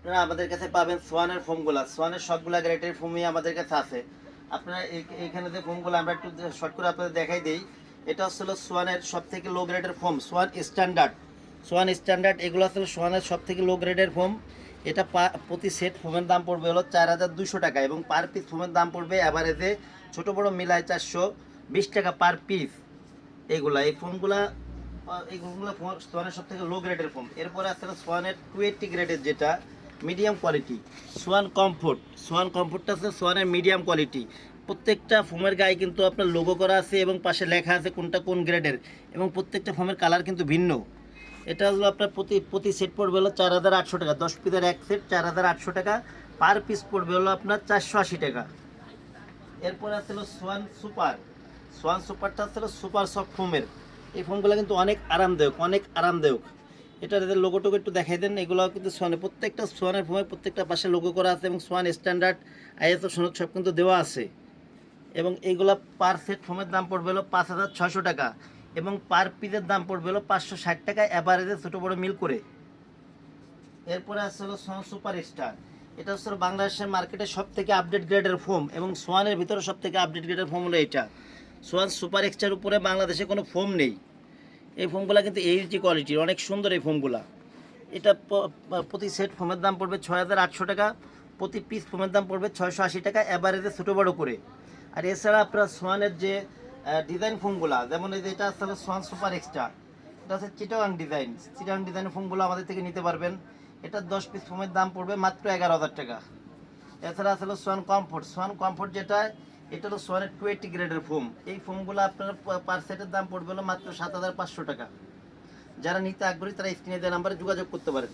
আপনারা আমাদের কাছে পাবেন সোয়ানের ফোমগুলা, সোয়ানের সবগুলা গ্রেডের ফোমই আমাদের কাছে আছে। আপনারা এইখানে যে ফোমগুলো আমরা একটু শর্ট করে আপনাদের দেখাই দিই। এটা হচ্ছে সোয়ানের সব থেকে লো গ্রেডের foam, Schwann standard. Schwann standard এগুলো আসলে সোয়ানের সব থেকে লো গ্রেডের ফোম। এটা প্রতি সেট ফোমের দাম পড়বে হলো 4200 টাকা এবং পার পিস ফোমের দাম পড়বে অ্যাভারেজে ছোটো বড়ো মিলায় 420 টাকা পার পিস। এইগুলা এই ফোমগুলা এইগুলো সোয়ানের সব থেকে লো গ্রেডের ফোম। এরপরে আছে সোয়ানের 280 গ্রেডের যেটা medium quality, Swan comfort. Swan কমফোর্টটা আছে সোয়ানের মিডিয়াম কোয়ালিটি। প্রত্যেকটা ফোমের গায়ে কিন্তু আপনার লোগো করা আছে এবং পাশে লেখা আছে কোনটা কোন গ্রেডের, এবং প্রত্যেকটা ফোমের কালার কিন্তু ভিন্ন। এটা হলো আপনার প্রতি সেট পড়বে হলো 4800 টাকা, 10 পিসের এক সেট 4800 টাকা, পার পিস পড়বে হলো আপনার 480 টাকা। এরপরে আছে হলো সোয়ান সুপার। সোয়ান সুপারটা হচ্ছে সুপার সফট ফোমের। এই ফোমগুলো কিন্তু অনেক আরামদায়ক, অনেক আরামদায়ক। এটা যাদের লোগোটোকে একটু দেখাই দেন, এগুলো কিন্তু সোয়ানের প্রত্যেকটা সোয়ানের ফোমে প্রত্যেকটা পাশে লোগো করা আছে এবং সোয়ান স্ট্যান্ডার্ড আইএসও সনদ সব কিন্তু দেওয়া আছে। এবং এইগুলো পার সেট ফোমের দাম পড়বে হলো 5600 টাকা এবং পার পিসের দাম পড়বে হলো 560 টাকা অ্যাভারেজে ছোটো বড়ো মিল করে। এরপরে আছে হলো সোয়ান সুপার স্টার। এটা হচ্ছে বাংলাদেশের মার্কেটে সব থেকে আপডেট গ্রেডের ফোম এবং সোয়ানের ভিতরে সব থেকে আপডেট গ্রেডের ফোম হলো এটা। সোয়ান সুপার এক্সটার উপরে বাংলাদেশে কোনো ফোম নেই। এই ফোমগুলো কিন্তু এইচডি কোয়ালিটির, অনেক সুন্দর এই ফোমগুলো। এটা প্রতি সেট ফোমের দাম পড়বে 6800 টাকা, প্রতি পিস ফোমের দাম পড়বে 680 টাকা অ্যাভারেজে ছোটো বড়ো করে। আর এছাড়া আপনার সোয়ানের যে ডিজাইন ফোমগুলো, যেমন এই যে এটা আসলে সোয়ান সুপার এক্সট্রা, এটা হচ্ছে চিটাগাং ডিজাইন। চিটাগাং ডিজাইনের ফোমগুলো আমাদের থেকে নিতে পারবেন। এটা 10 পিস ফোমের দাম পড়বে মাত্র 11000 টাকা। এছাড়া আসলে সোয়ান কমফোর্ট। সোয়ান কমফোর্ট যেটা, এটা হলো সোয়ানের 280 গ্রেডের ফোম। এই ফোমগুলো আপনার পার সেটের দাম পড়বে হলো মাত্র 7500 টাকা। যারা নিতে আগ্রহী তারা স্ক্রিনে দেওয়া নাম্বারে যোগাযোগ করতে পারেন।